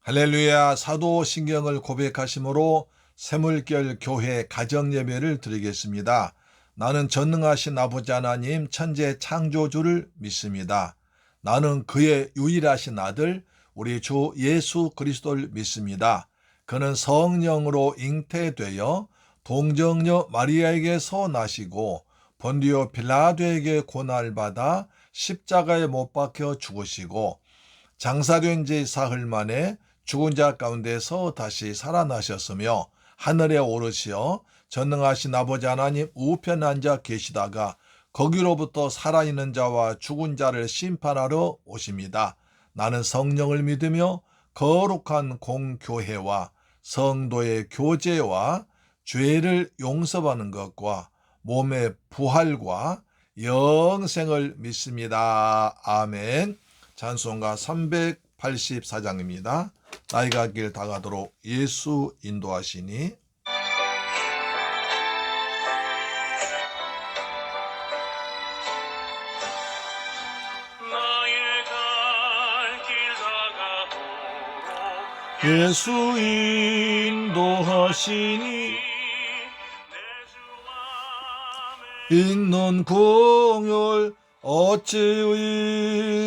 할렐루야. 사도신경을 고백하심으로 새물결 교회 가정예배를 드리겠습니다. 나는 전능하신 아버지 하나님 천재 창조주를 믿습니다. 나는 그의 유일하신 아들 우리 주 예수 그리스도를 믿습니다. 그는 성령으로 잉태되어 동정녀 마리아에게서 나시고 본디오 빌라도에게 고난받아 십자가에 못 박혀 죽으시고 장사된 지 사흘 만에 죽은 자 가운데서 다시 살아나셨으며 하늘에 오르시어 전능하신 아버지 하나님 우편 앉아 계시다가 거기로부터 살아있는 자와 죽은 자를 심판하러 오십니다. 나는 성령을 믿으며 거룩한 공교회와 성도의 교제와 죄를 용서받는 것과 몸의 부활과 영생을 믿습니다. 아멘. 찬송가 384장입니다. 나이가 길 다가도록 예수 인도하시니. 예수 인도하시니 있는 궁율 어찌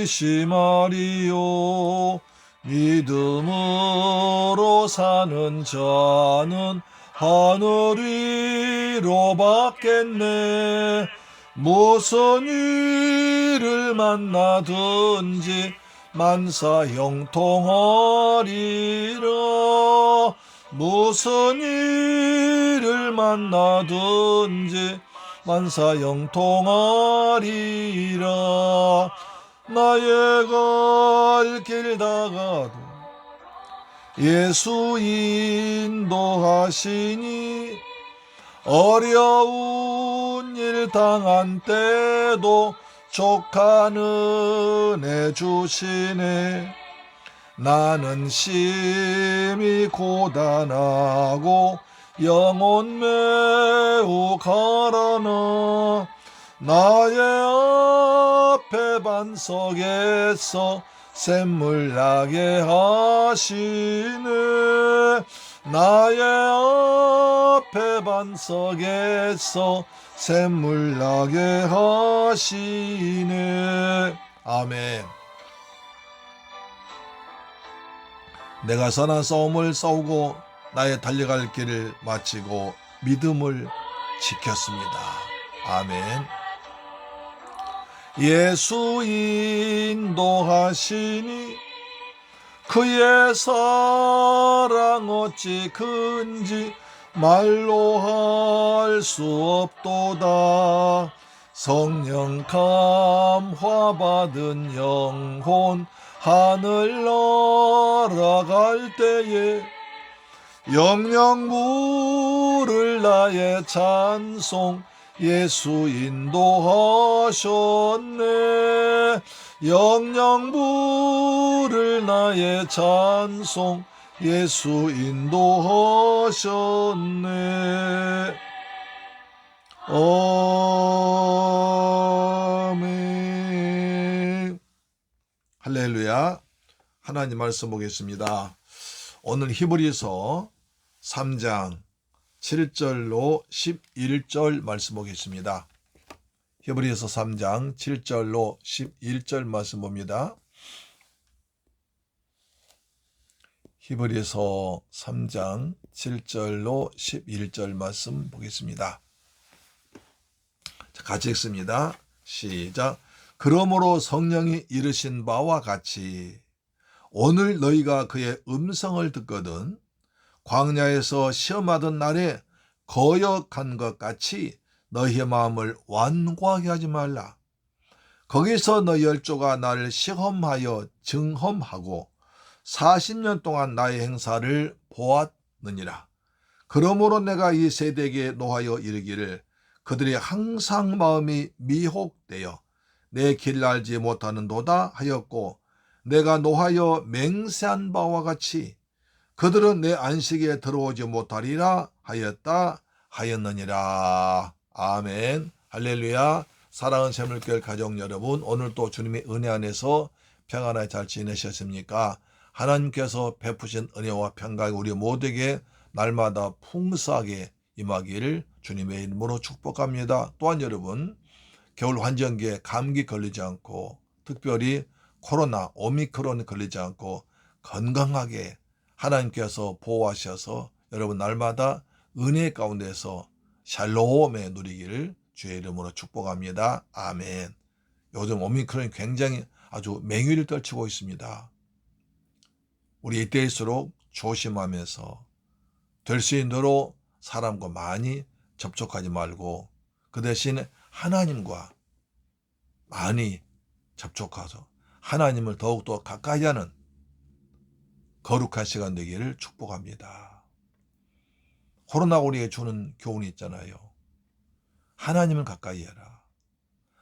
의심하리요. 믿음으로 사는 자는 하늘 위로 받겠네. 무슨 일을 만나든지 만사 형통하리라. 무슨 일을 만나든지 만사 형통하리라. 나의 갈 길 다가도 예수 인도하시니 어려운 일 당한 때도 족한 은혜 주시네. 나는 심히 고단하고 영혼 매우 가라나 나의 앞에 반석에서 샘물 나게 하시네. 나의 앞에 반석에서 샘물 나게 하시네. 아멘. 내가 선한 싸움을 싸우고 나의 달려갈 길을 마치고 믿음을 지켰습니다. 아멘. 예수 인도하시니 그의 사랑 어찌 큰지 말로 할 수 없도다. 성령 감화 받은 영혼 하늘 날아갈 때에 영영 물을 나의 찬송 예수 인도하셨네. 영영 물을 나의 찬송 예수 인도하셨네. 아멘. 할렐루야. 하나님 말씀 보겠습니다. 오늘 히브리서 3장 7절로 11절 말씀 보겠습니다. 히브리서 3장 7절로 11절 말씀 봅니다. 히브리서 3장 7절로 11절 말씀 보겠습니다. 같이 읽습니다. 시작. 그러므로 성령이 이르신 바와 같이 오늘 너희가 그의 음성을 듣거든 광야에서 시험하던 날에 거역한 것 같이 너희의 마음을 완고하게 하지 말라. 거기서 너희 열조가 나를 시험하여 증험하고 40년 동안 나의 행사를 보았느니라. 그러므로 내가 이 세대에게 노하여 이르기를 그들이 항상 마음이 미혹되어 내 길을 알지 못하는도다 하였고 내가 노하여 맹세한 바와 같이 그들은 내 안식에 들어오지 못하리라 하였느니라. 아멘. 할렐루야. 사랑하는 새물교회 가족 여러분, 오늘 또 주님의 은혜 안에서 평안하게 잘 지내셨습니까? 하나님께서 베푸신 은혜와 평강이 우리 모두에게 날마다 풍성하게 임하기를 주님의 이름으로 축복합니다. 또한 여러분, 겨울 환절기에 감기 걸리지 않고 특별히 코로나 오미크론 걸리지 않고 건강하게 하나님께서 보호하셔서 여러분 날마다 은혜 가운데서 샬롬에 누리기를 주의 이름으로 축복합니다. 아멘. 요즘 오미크론이 굉장히 아주 맹위를 떨치고 있습니다. 우리 이때일수록 조심하면서 될 수 있도록 사람과 많이 접촉하지 말고 그 대신 하나님과 많이 접촉해서 하나님을 더욱더 가까이 하는 거룩한 시간 되기를 축복합니다. 코로나가 우리에게 주는 교훈이 있잖아요. 하나님을 가까이 해라.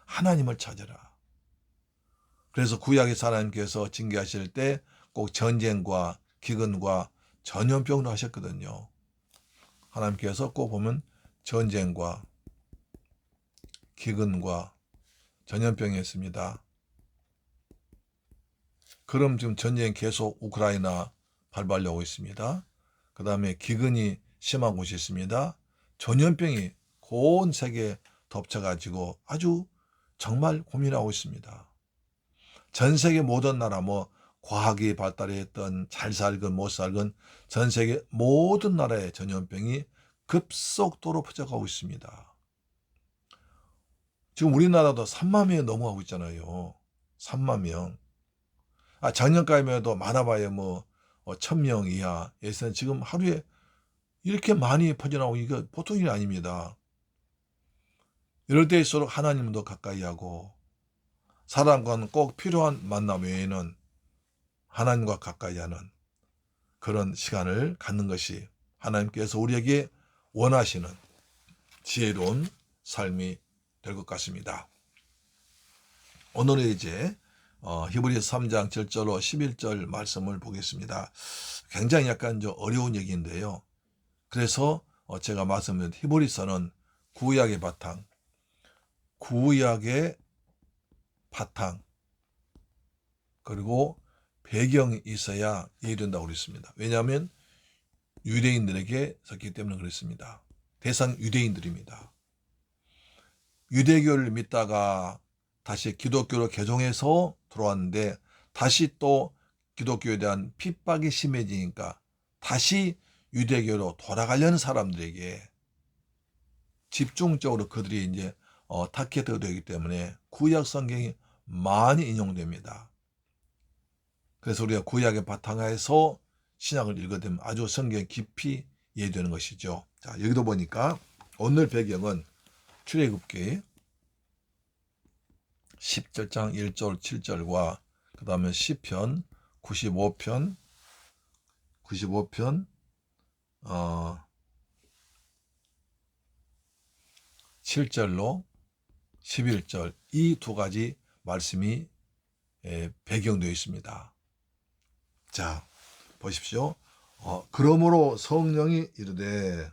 하나님을 찾아라. 그래서 구약에서 하나님께서 징계하실 때 꼭 전쟁과 기근과 전염병도 하셨거든요. 하나님께서 꼭 보면 전쟁과 기근과 전염병이 있습니다. 그럼 지금 전쟁이 계속 우크라이나 발발하고 있습니다. 그 다음에 기근이 심한 곳이 있습니다. 전염병이 온 세계에 덮쳐가지고 아주 정말 고민하고 있습니다. 전 세계 모든 나라 과학이 발달했던 잘 살건 못 살건 전 세계 모든 나라의 전염병이 급속도로 퍼져가고 있습니다. 지금 우리나라도 3만 명이 넘어가고 있잖아요. 3만 명. 작년까지만 해도 많아봐야 1000명 이하. 예선 지금 하루에 이렇게 많이 퍼져나오고 이거 보통 일이 아닙니다. 이럴 때일수록 하나님도 가까이 하고 사람과는 꼭 필요한 만남 외에는 하나님과 가까이 하는 그런 시간을 갖는 것이 하나님께서 우리에게 원하시는 지혜로운 삶이 될 것 같습니다. 오늘은 이제 히브리서 3장 7절로 11절 말씀을 보겠습니다. 굉장히 약간 좀 어려운 얘기인데요. 그래서 제가 말씀드린 히브리서는 구약의 바탕 그리고 배경이 있어야 이해된다고 그랬습니다. 왜냐하면 유대인들에게 썼기 때문에 그랬습니다. 대상 유대인들입니다. 유대교를 믿다가 다시 기독교로 개종해서 들어왔는데 다시 또 기독교에 대한 핍박이 심해지니까 다시 유대교로 돌아가려는 사람들에게 집중적으로 그들이 이제 타겟가 되기 때문에 구약 성경이 많이 인용됩니다. 그래서 우리가 구약의 바탕하에서 신약을 읽어되면 아주 성경이 깊이 이해되는 것이죠. 자, 여기도 보니까 오늘 배경은 출애굽기 17장 1절 7절과 그 다음에 시편 95편 7절로 11절 이 두 가지 말씀이 배경되어 있습니다. 자, 보십시오. 그러므로 성령이 이르되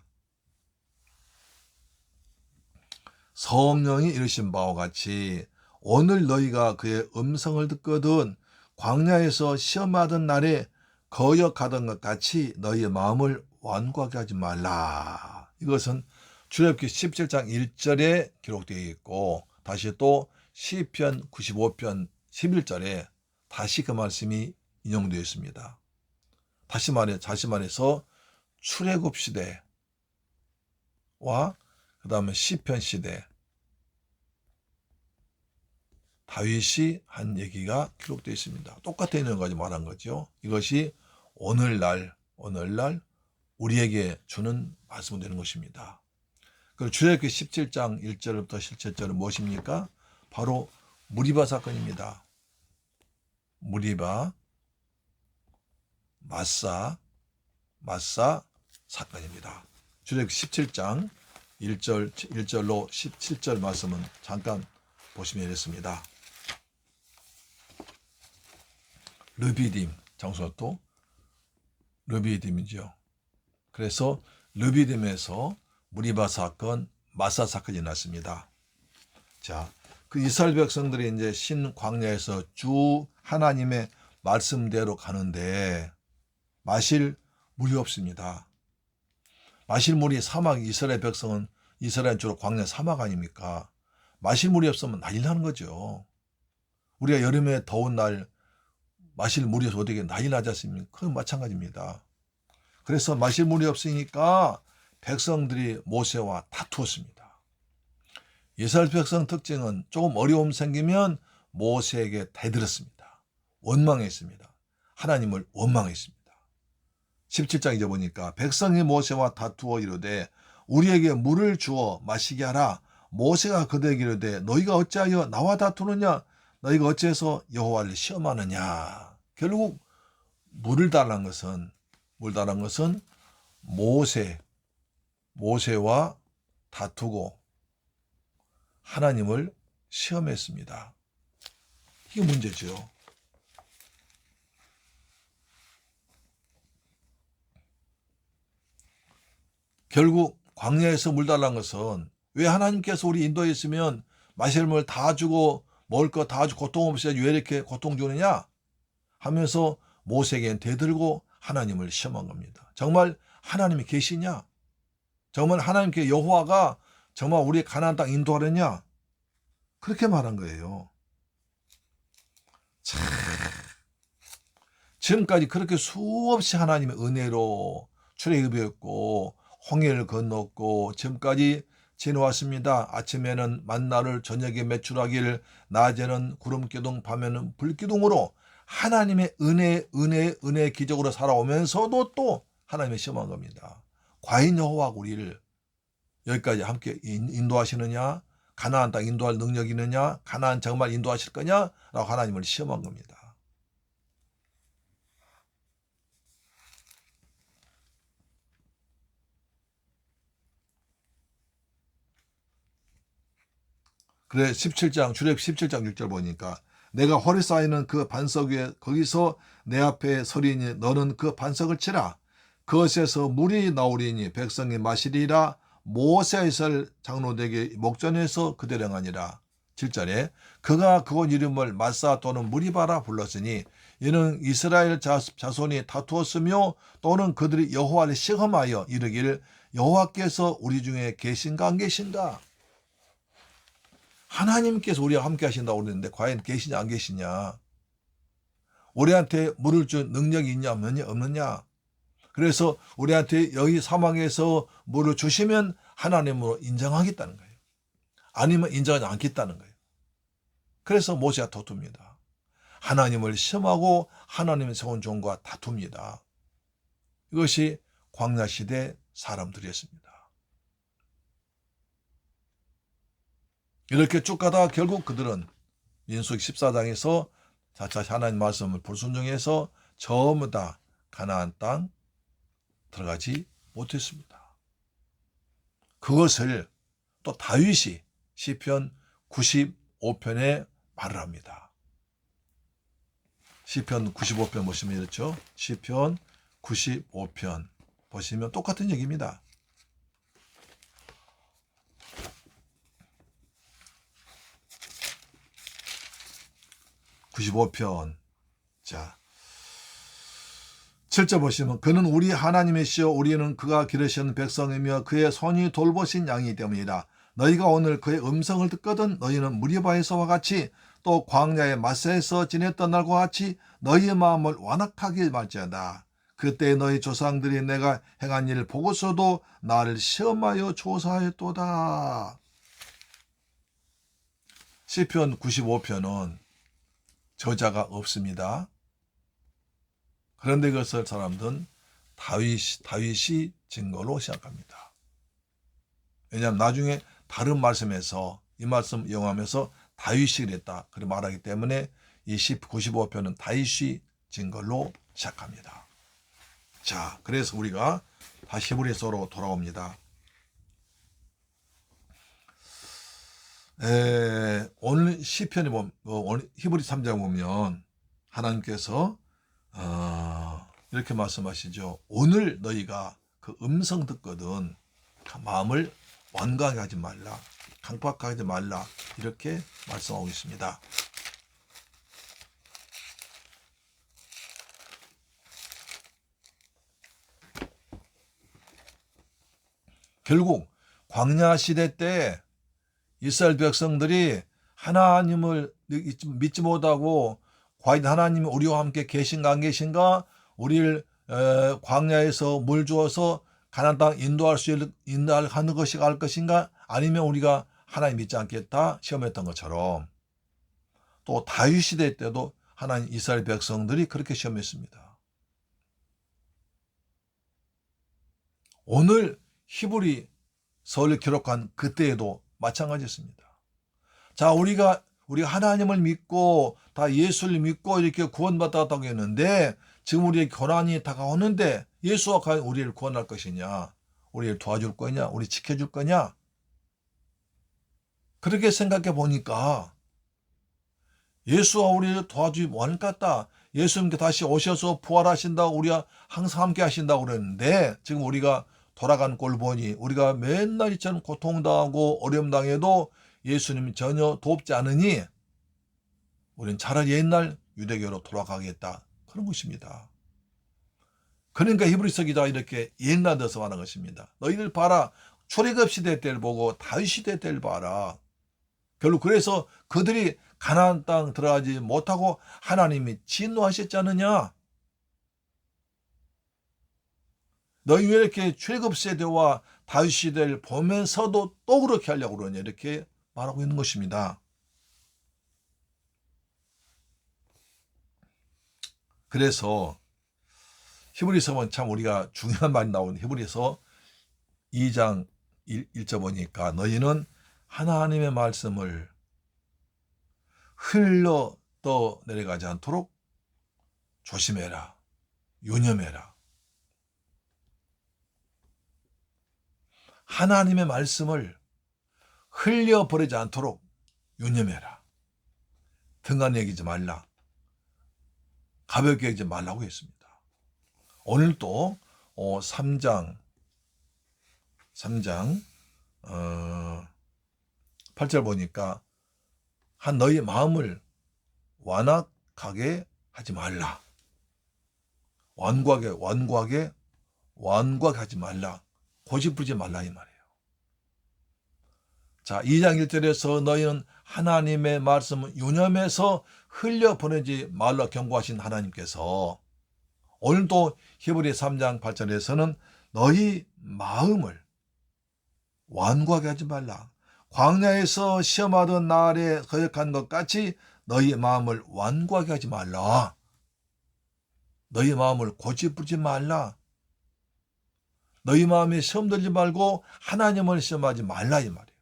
성령이 이르신 바와 같이 오늘 너희가 그의 음성을 듣거든 광야에서 시험하던 날에 거역하던 것 같이 너희의 마음을 완고하게 하지 말라. 이것은 출애굽기 17장 1절에 기록되어 있고 다시 또 시편 95편 11절에 다시 그 말씀이 인용되어 있습니다. 다시 말해서 출애굽 시대와 그 다음에 시편 시대 다윗이 한 얘기가 기록되어 있습니다. 똑같은 있는 것까지 말한 거죠. 이것이 오늘날 우리에게 주는 말씀이 되는 것입니다. 그리고 출애굽기 17장 1절부터 17절은 무엇입니까? 바로 무리바 사건입니다. 무리바 마사 사건입니다. 출애굽기 17장 1절로 17절 말씀은 잠깐 보시면 되겠습니다. 르비딤 장소가 또 르비딤이죠. 그래서 르비딤에서 무리바 사건, 마사 사건이 났습니다. 자, 그 이스라엘 백성들이 이제 신 광야에서 주 하나님의 말씀대로 가는데 마실 물이 없습니다. 마실 물이 사막, 이스라엘 백성은 이스라엘 주로 광야 사막 아닙니까? 마실 물이 없으면 난리 나는 거죠. 우리가 여름에 더운 날 마실 물이 없어서 어떻게 난리 나지 않습니까? 그건 마찬가지입니다. 그래서 마실 물이 없으니까 백성들이 모세와 다투었습니다. 이스라엘 백성 특징은 조금 어려움 생기면 모세에게 대들었습니다. 원망했습니다. 하나님을 원망했습니다. 17장에 보니까 백성이 모세와 다투어 이르되 우리에게 물을 주어 마시게 하라. 모세가 그들에게 이르되 너희가 어찌하여 나와 다투느냐? 너희가 어찌해서 여호와를 시험하느냐? 결국 물을 달라는 것은 모세와 다투고 하나님을 시험했습니다. 이게 문제죠. 결국 광야에서 물 달라는 것은 왜 하나님께서 우리 인도했으면 마실 물 다 주고 먹을 거 다 주고 고통 없이 왜 이렇게 고통 주느냐 하면서 모세에게 대들고 하나님을 시험한 겁니다. 정말 하나님이 계시냐? 정말 하나님께 여호와가 정말 우리 가나안 땅 인도하려냐? 그렇게 말한 거예요. 참, 지금까지 그렇게 수없이 하나님의 은혜로 출애굽이었고 홍해를 건넜고 지금까지 지내왔습니다. 아침에는 만나를 저녁에 메추라기를 낮에는 구름기둥 밤에는 불기둥으로 하나님의 은혜 기적으로 살아오면서도 또 하나님의 시험한 겁니다. 과연 여호와가 우리를 여기까지 함께 인도하시느냐? 가나안 땅 인도할 능력이 있느냐? 가나안 정말 인도하실 거냐? 라고 하나님을 시험한 겁니다. 그래 17장 출애굽 17장 6절 보니까 내가 허리 쌓이는 그 반석 위에 거기서 내 앞에 서리니 너는 그 반석을 치라. 그것에서 물이 나오리니 백성이 마시리라. 모세가 이스라엘 장로들에게 목전에서 그대로 행하니라. 7절에 그가 그곳 이름을 마사 또는 무리바라 불렀으니 이는 이스라엘 자손이 다투었으며 또는 그들이 여호와를 시험하여 이르기를 여호와께서 우리 중에 계신가 안 계신가? 하나님께서 우리와 함께 하신다고 그러는데 과연 계시냐 안 계시냐? 우리한테 물을 줄 능력이 있냐 없느냐? 그래서 우리한테 여기 사막에서 물을 주시면 하나님으로 인정하겠다는 거예요. 아니면 인정하지 않겠다는 거예요. 그래서 모세가 다툽니다. 하나님을 시험하고 하나님의 세운 종과 다툽니다. 이것이 광야시대 사람들이었습니다. 이렇게 쭉 가다가 결국 그들은 민수기 14장에서 자차 하나님 말씀을 불순종해서 전부 다 가나안 땅 들어가지 못했습니다. 그것을 또 다윗이 시편 95편에 말을 합니다. 시편 95편 보시면 이렇죠. 시편 95편 보시면 똑같은 얘기입니다. 자, 7절 보시면 그는 우리 하나님이시여 우리는 그가 기르시는 백성이며 그의 손이 돌보신 양이기 때문이라. 너희가 오늘 그의 음성을 듣거든 너희는 무리바에서와 같이 또 광야의 마사에서 지냈던 날과 같이 너희의 마음을 완악하게 말지어다. 그때 너희 조상들이 내가 행한 일을 보고서도 나를 시험하여 조사했도다. 시편 95편은 저자가 없습니다. 그런데 그것을 사람들은 다윗이 증거로 시작합니다. 왜냐하면 나중에 다른 말씀에서 이 말씀 이용하면서 다윗이 그랬다 그렇게 말하기 때문에 이 95편은 다윗이 증거로 시작합니다. 자, 그래서 우리가 다시 히브리서로 돌아옵니다. 오늘 시편에 보면 오늘 히브리 3장 보면 하나님께서 이렇게 말씀하시죠. 오늘 너희가 그 음성 듣거든 그 마음을 완강하게 하지 말라, 강팍하게 하지 말라 이렇게 말씀하고 있습니다. 결국 광야 시대 때 이스라엘 백성들이 하나님을 믿지 못하고 과연 하나님이 우리와 함께 계신가 안 계신가, 우리를 광야에서 물 주어서 가나안 땅 인도하는 것이 갈 것인가, 아니면 우리가 하나님 믿지 않겠다 시험했던 것처럼, 또 다윗 시대 때도 하나님 이스라엘 백성들이 그렇게 시험했습니다. 오늘 히브리서를 기록한 그때에도 마찬가지였습니다. 자, 우리가 하나님을 믿고 다 예수를 믿고 이렇게 구원받았다고 했는데, 지금 우리의 고난이 다가오는데 예수와 과연 우리를 구원할 것이냐, 우리를 도와줄 거냐, 우리 지켜줄 거냐, 그렇게 생각해 보니까 예수와 우리를 도와주지 못할 것 같다. 예수님께 다시 오셔서 부활하신다고, 우리가 항상 함께 하신다고 그랬는데, 지금 우리가 돌아간 꼴 보니 우리가 맨날 이처럼 고통당하고 어려움 당해도 예수님이 전혀 돕지 않으니 우리는 차라리 옛날 유대교로 돌아가겠다, 그런 것입니다. 그러니까 히브리서 기자가 이렇게 옛날에서 말한 것입니다. 너희들 봐라, 출애굽 시대 때를 보고 다윗 시대 때를 봐라. 결국 그래서 그들이 가나안 땅 들어가지 못하고 하나님이 진노하셨지 않느냐. 너희 왜 이렇게 출애굽 세대와 다윗 시대를 보면서도 또 그렇게 하려고 그러냐, 이렇게 말하고 있는 것입니다. 그래서 히브리서 보면 참 우리가 중요한 말이 나오는 히브리서 2장 1절 보니까, 너희는 하나님의 말씀을 흘러 떠내려가지 않도록 조심해라, 유념해라. 하나님의 말씀을 흘려버리지 않도록 유념해라. 등한 여기지 말라, 가볍게 여기지 말라고 했습니다. 오늘 또 3장 8절 보니까, 한 너희 마음을 완악하게 하지 말라. 완고하게 하지 말라. 고집부리지 말라, 이 말이에요. 자, 2장 1절에서 너희는 하나님의 말씀을 유념해서 흘려보내지 말라 경고하신 하나님께서, 오늘도 히브리 3장 8절에서는 너희 마음을 완고하게 하지 말라. 광야에서 시험하던 날에 거역한 것 같이 너희 마음을 완고하게 하지 말라. 너희 마음을 고집부리지 말라. 너희 마음에 시험 들지 말고 하나님을 시험하지 말라, 이 말이에요.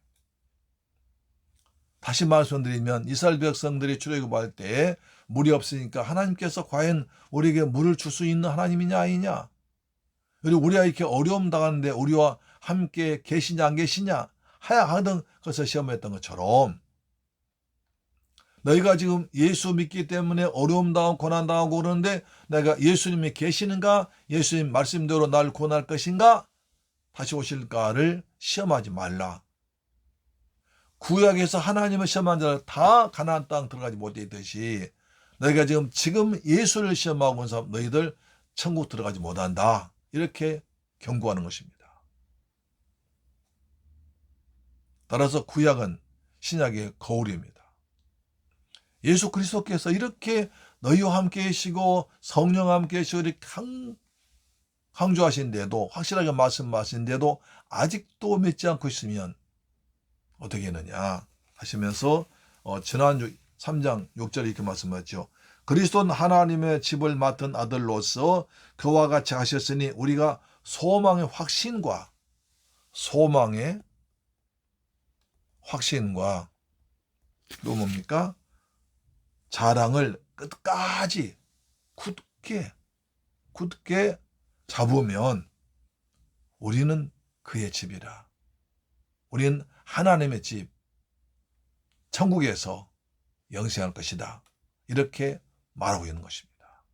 다시 말씀드리면, 이스라엘 백성들이 출애굽할 때 물이 없으니까 하나님께서 과연 우리에게 물을 줄 수 있는 하나님이냐 아니냐, 그리고 우리가 이렇게 어려움 당하는데 우리와 함께 계시냐 안 계시냐 하등 것을 시험했던 것처럼, 너희가 지금 예수 믿기 때문에 어려움 당하고 고난 당하고 그러는데, 내가 예수님이 계시는가, 예수님 말씀대로 날 구원할 것인가, 다시 오실까를 시험하지 말라. 구약에서 하나님을 시험한 자를 다 가나안 땅 들어가지 못했듯이, 너희가 지금 예수를 시험하고 있는 사람, 너희들 천국 들어가지 못한다, 이렇게 경고하는 것입니다. 따라서 구약은 신약의 거울입니다. 예수 그리스도께서 이렇게 너희와 함께 계시고 성령과 함께 계시고 이렇게 강조하신데도, 확실하게 말씀하신데도 아직도 믿지 않고 있으면 어떻게 했느냐 하시면서, 지난주 3장 6절에 이렇게 말씀하죠. 그리스도는 하나님의 집을 맡은 아들로서 그와 같이 하셨으니 우리가 소망의 확신과 또 뭡니까? 자랑을 끝까지 굳게 잡으면 우리는 그의 집이라. 우리는 하나님의 집, 천국에서 영생할 것이다, 이렇게 말하고 있는 것입니다.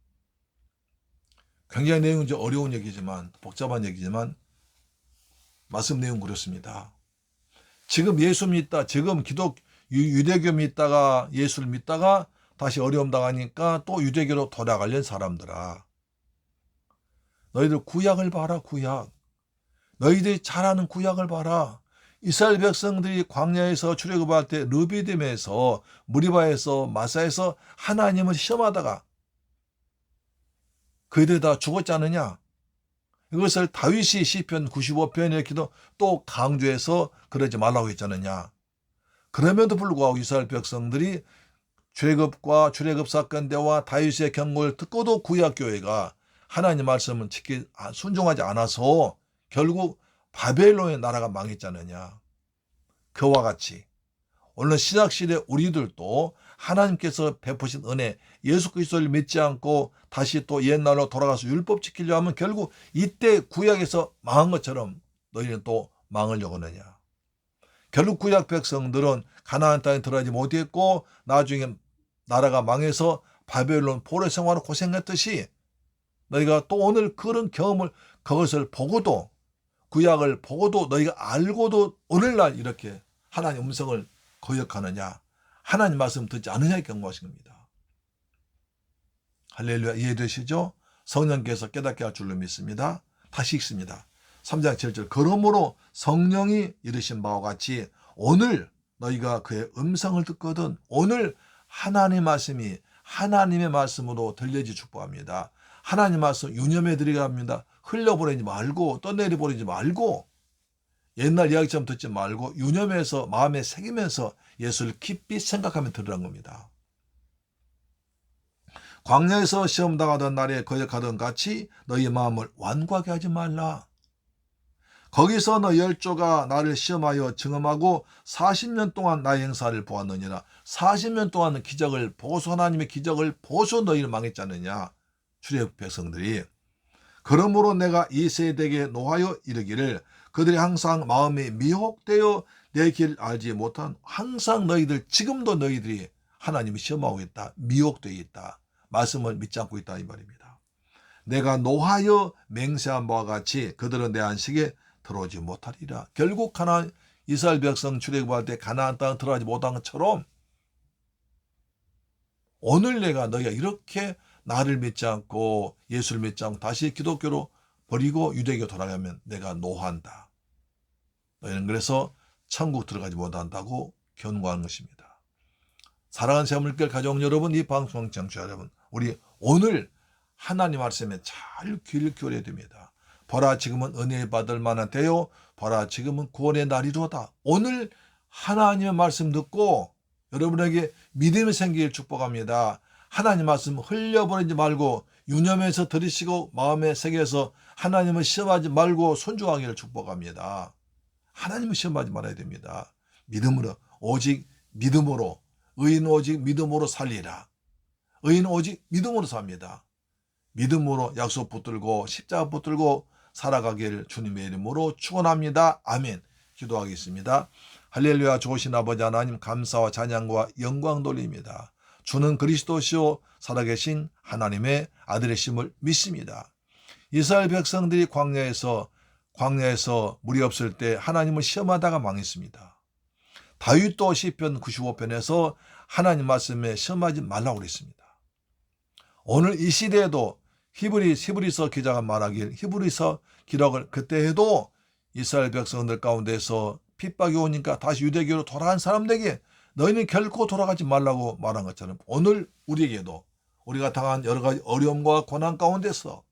굉장히 내용이 좀 어려운 얘기지만, 복잡한 얘기지만 말씀 내용 그렇습니다. 지금 예수 믿다, 지금 유대교 믿다가 예수를 믿다가 다시 어려움 당하니까 또 유대교로 돌아가려는 사람들아, 너희들 구약을 봐라. 구약. 너희들이 잘 아는 구약을 봐라. 이스라엘 백성들이 광야에서 출애굽할 때 르비딤에서 무리바에서 마사에서 하나님을 시험하다가 그들이 다 죽었지 않느냐. 이것을 다윗이 시편 95편에 이렇게도 또 강조해서 그러지 말라고 했지 않느냐. 그럼에도 불구하고 이스라엘 백성들이 출애굽과 출애굽 사건 때와 다윗의 경고를 듣고도 구약교회가 하나님 말씀을 순종하지 않아서 결국 바벨론의 나라가 망했지 않느냐. 그와 같이 오늘 신약시대 우리들도 하나님께서 베푸신 은혜, 예수 그리스도를 믿지 않고 다시 또 옛날로 돌아가서 율법 지키려 하면 결국 이때 구약에서 망한 것처럼 너희는 또 망하려고 하느냐. 결국 구약 백성들은 가나안 땅에 들어가지 못했고 나중에 나라가 망해서 바벨론 포로 생활을 고생했듯이 너희가 또 오늘 그런 경험을 그것을 보고도 구약을 보고도 너희가 알고도 오늘날 이렇게 하나님 음성을 거역하느냐, 하나님 말씀 듣지 않느냐의 경고하신 겁니다. 할렐루야, 이해되시죠? 성령께서 깨닫게 할 줄로 믿습니다. 다시 읽습니다. 3장 7절 그러므로 성령이 이르신 바와 같이 오늘 너희가 그의 음성을 듣거든 오늘 하나님의 말씀이 하나님의 말씀으로 들려지 축복합니다. 하나님 말씀 유념해 드리게 합니다. 흘려보내지 말고 떠내려보내지 말고 옛날 이야기처럼 듣지 말고 유념해서 마음에 새기면서 예수를 깊이 생각하며 들으라는 겁니다. 광야에서 시험 당하던 날에 거역하던 같이 너희 마음을 완고하게 하지 말라. 거기서 너 열조가 나를 시험하여 증언하고 40년 동안 나의 행사를 보았느니라. 40년 동안 기적을 보고서 하나님의 기적을 보고서 너희를 망했지 않느냐. 출애굽 백성들이. 그러므로 내가 이 세대에게 노하여 이르기를 그들이 항상 마음이 미혹되어 내 길 알지 못한 항상 너희들 지금도 너희들이 하나님을 시험하고 있다. 미혹되어 있다. 말씀을 믿지 않고 있다 이 말입니다. 내가 노하여 맹세한 바와 같이 그들은 내 안식에 들어오지 못하리라. 결국 이스라엘 백성 출애굽할 때 가나안 땅에 들어가지 못한 것처럼 오늘 내가 너희가 이렇게 나를 믿지 않고 예수를 믿지 않고 다시 기독교로 버리고 유대교 돌아가면 내가 노한다. 너희는 그래서 천국 들어가지 못한다고 경고하는 것입니다. 사랑하는 새물길 가족 여러분, 이 방송 청취자 여러분, 우리 오늘 하나님 말씀에 잘 귀를 기울여야 됩니다. 보라 지금은 은혜 받을 만한 때요. 보라 지금은 구원의 날이로다. 오늘 하나님의 말씀 듣고 여러분에게 믿음이 생기길 축복합니다. 하나님 말씀 흘려보내지 말고 유념해서 들으시고 마음에 새겨서 하나님을 시험하지 말고 순종하기를 축복합니다. 하나님을 시험하지 말아야 됩니다. 믿음으로 오직 믿음으로 의인 오직 믿음으로 살리라. 의인 오직 믿음으로 삽니다. 믿음으로 약속 붙들고 십자가 붙들고 살아가기를 주님의 이름으로 축원합니다. 아멘. 기도하겠습니다. 할렐루야. 좋으신 아버지 하나님 감사와 찬양과 영광 돌립니다. 주는 그리스도시요 살아계신 하나님의 아들이심을 믿습니다. 이스라엘 백성들이 광야에서 물이 없을 때 하나님을 시험하다가 망했습니다. 다윗도 시편 95편에서 하나님 말씀에 시험하지 말라고 그랬습니다. 오늘 이 시대에도 히브리서 기자가 말하길 히브리서 기록을 그때 해도 이스라엘 백성들 가운데서 핍박이 오니까 다시 유대교로 돌아간 사람들에게 너희는 결코 돌아가지 말라고 말한 것처럼 오늘 우리에게도 우리가 당한 여러 가지 어려움과 고난 가운데서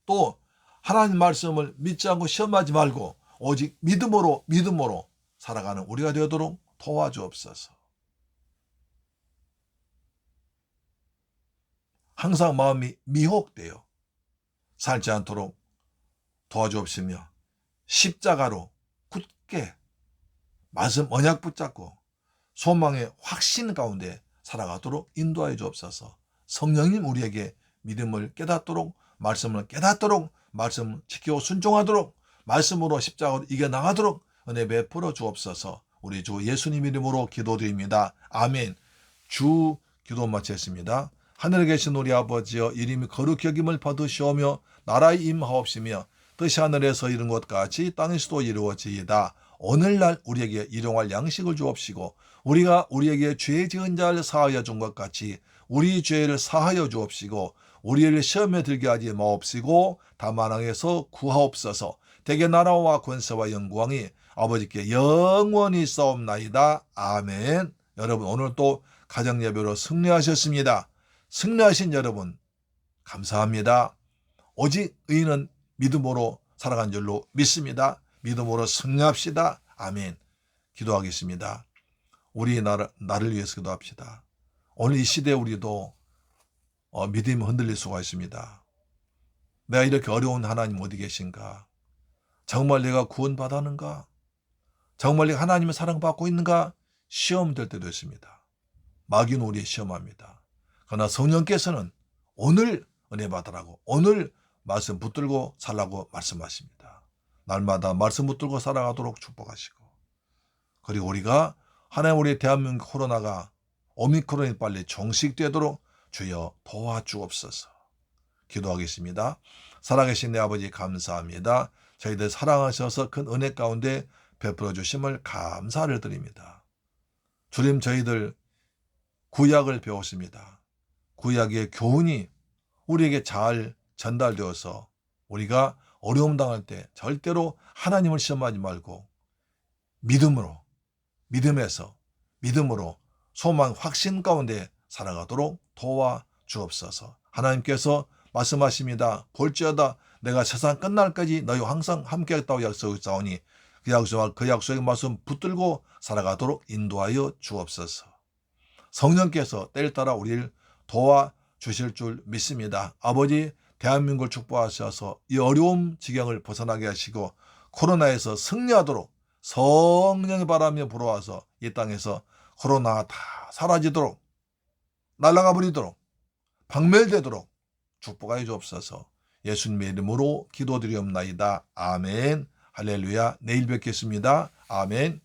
또 하나님 말씀을 믿지 않고 시험하지 말고 오직 믿음으로 살아가는 우리가 되도록 도와주옵소서. 항상 마음이 미혹되어 살지 않도록 도와주옵시며 십자가로 굳게 말씀 언약 붙잡고 소망의 확신 가운데 살아가도록 인도하여 주옵소서. 성령님 우리에게 믿음을 깨닫도록 말씀을 깨닫도록 말씀을 지키고 순종하도록 말씀으로 십자가로 이겨나가도록 은혜 베풀어 주옵소서. 우리 주 예수님 이름으로 기도드립니다. 아멘. 주 기도 마쳤습니다. 하늘에 계신 우리 아버지여 이름이 거룩히 여김을 받으시오며 나라의 임하옵시며 뜻이 하늘에서 이룬 것 같이 땅에서도 이루어지이다. 오늘날 우리에게 일용할 양식을 주옵시고 우리가 우리에게 죄 지은 자를 사하여 준 것 같이 우리 죄를 사하여 주옵시고 우리를 시험에 들게 하지 마옵시고 다만 악에서 구하옵소서. 대개 나라와 권세와 영광이 아버지께 영원히 있사옵나이다. 아멘. 여러분 오늘 또 가정예배로 승리하셨습니다. 승리하신 여러분 감사합니다. 오직 의인은 믿음으로 살아간 줄로 믿습니다. 믿음으로 승리합시다. 아멘. 기도하겠습니다. 우리 나를 위해서 기도합시다. 오늘 이 시대에 우리도 믿음이 흔들릴 수가 있습니다. 내가 이렇게 어려운 하나님 어디 계신가? 정말 내가 구원받았는가? 정말 내가 하나님의 사랑받고 있는가? 시험될 때도 있습니다. 마귀는 우리 시험합니다. 그러나 성령께서는 오늘 은혜 받으라고, 오늘 말씀 붙들고 살라고 말씀하십니다. 날마다 말씀 붙들고 살아가도록 축복하시고, 그리고 우리가 하나님 우리 대한민국 코로나가 오미크론이 빨리 종식되도록 주여 도와주옵소서. 기도하겠습니다. 살아계신 내 아버지 감사합니다. 저희들 사랑하셔서 큰 은혜 가운데 베풀어 주심을 감사를 드립니다. 주님 저희들 구약을 배웠습니다. 구약의 교훈이 우리에게 잘 전달되어서 우리가 어려움 당할 때 절대로 하나님을 시험하지 말고 믿음으로 소망 확신 가운데 살아가도록 도와주옵소서. 하나님께서 말씀하십니다. 볼지어다 내가 세상 끝날까지 너희와 항상 함께하겠다고 약속했사오니 그 약속의 말씀 붙들고 살아가도록 인도하여 주옵소서. 성령께서 때를 따라 우리를 도와주실 줄 믿습니다. 아버지 대한민국을 축복하셔서 이 어려움 지경을 벗어나게 하시고 코로나에서 승리하도록 성령의 바람이 불어와서 이 땅에서 코로나가 다 사라지도록 날아가 버리도록 박멸되도록 축복하여 주옵소서. 예수님의 이름으로 기도드리옵나이다. 아멘. 할렐루야. 내일 뵙겠습니다. 아멘.